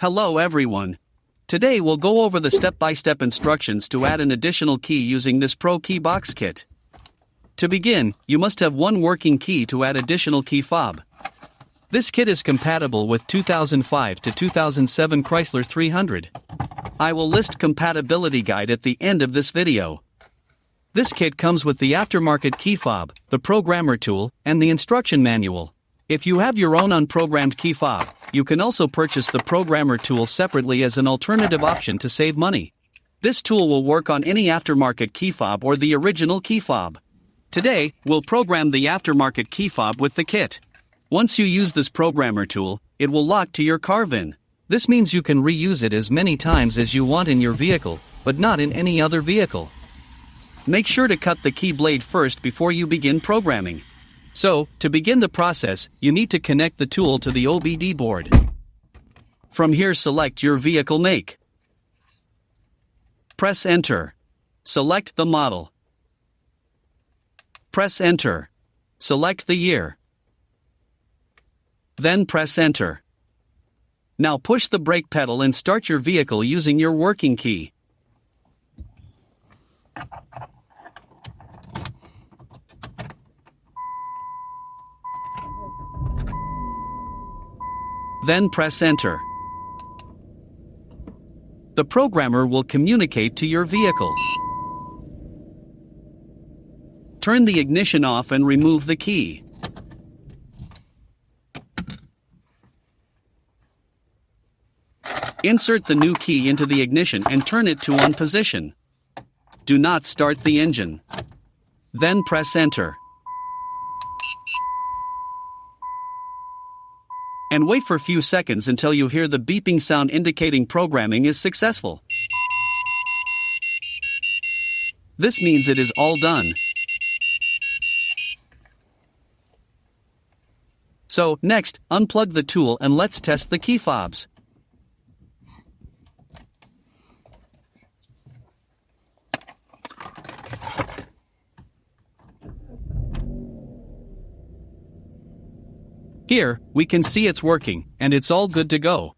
Hello everyone. Today we'll go over the step-by-step instructions to add an additional key using this ProKeyBox kit. To begin, you must have one working key to add additional key fob. This kit is compatible with 2005 to 2007 Chrysler 300. I will list compatibility guide at the end of this video. This kit comes with the aftermarket key fob, the programmer tool, and the instruction manual. If you have your own unprogrammed key fob, you can also purchase the programmer tool separately as an alternative option to save money. This tool will work on any aftermarket key fob or the original key fob. Today, we'll program the aftermarket key fob with the kit. Once you use this programmer tool, it will lock to your car VIN. This means you can reuse it as many times as you want in your vehicle, but not in any other vehicle. Make sure to cut the key blade first before you begin programming. So, to begin the process, you need to connect the tool to the OBD board. From here, select your vehicle make. Press Enter. Select the model. Press Enter. Select the year. Then press Enter. Now push the brake pedal and start your vehicle using your working key. Then press Enter. The programmer will communicate to your vehicle. Turn the ignition off and remove the key. Insert the new key into the ignition and turn it to on position. Do not start the engine. Then press Enter. And wait for a few seconds until you hear the beeping sound indicating programming is successful. This means it is all done. So, next, unplug the tool and let's test the key fobs. Here, we can see it's working, and it's all good to go.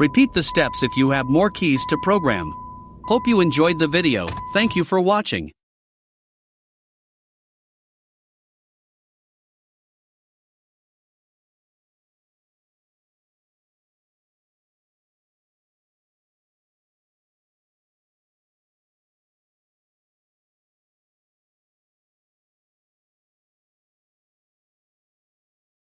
Repeat the steps if you have more keys to program. Hope you enjoyed the video. Thank you for watching.